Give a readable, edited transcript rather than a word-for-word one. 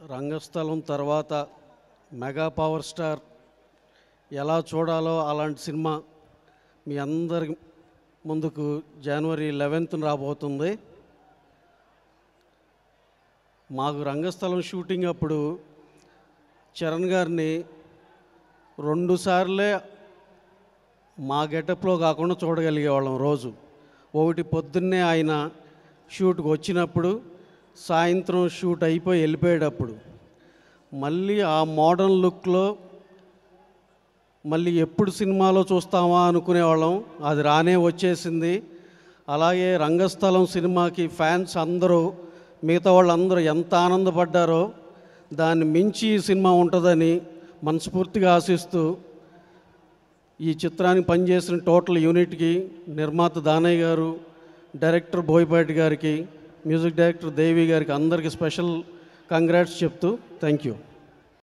రంగస్థలం తర్వాత mega power star ఎలా చూడాలో అలాంటి సినిమా మీ అందరి ముందుకు జనవరి 11th రాబోతుంది. మాకు రంగస్థలం షూటింగ్ అప్పుడు చరణ్ గారిని 2 సార్లే మా గెటప్లో కాకుండా చూడగలిగేవాళ్ళం. రోజు ఒకటి పొద్దున్నే ఆయన షూట్కి వచ్చినప్పుడు, సాయంత్రం షూట్ అయిపోయి వెళ్ళిపోయేటప్పుడు మళ్ళీ ఆ మోడర్న్ లుక్లో మళ్ళీ ఎప్పుడు సినిమాలో చూస్తామా అనుకునేవాళ్ళం. అది రానే వచ్చేసింది. అలాగే రంగస్థలం సినిమాకి ఫ్యాన్స్ అందరూ, మిగతా వాళ్ళందరూ ఎంత ఆనందపడ్డారో దాన్ని మించి ఈ సినిమా ఉంటుందని మనస్ఫూర్తిగా ఆశిస్తూ ఈ చిత్రానికి పనిచేసిన టోటల్ యూనిట్కి, నిర్మాత దానయ్య గారు, డైరెక్టర్ బోయపాటి గారికి, మ్యూజిక్ డైరెక్టర్ దేవి గారికి అందరికీ స్పెషల్ కంగ్రాట్స్ చెప్తూ థ్యాంక్ యూ.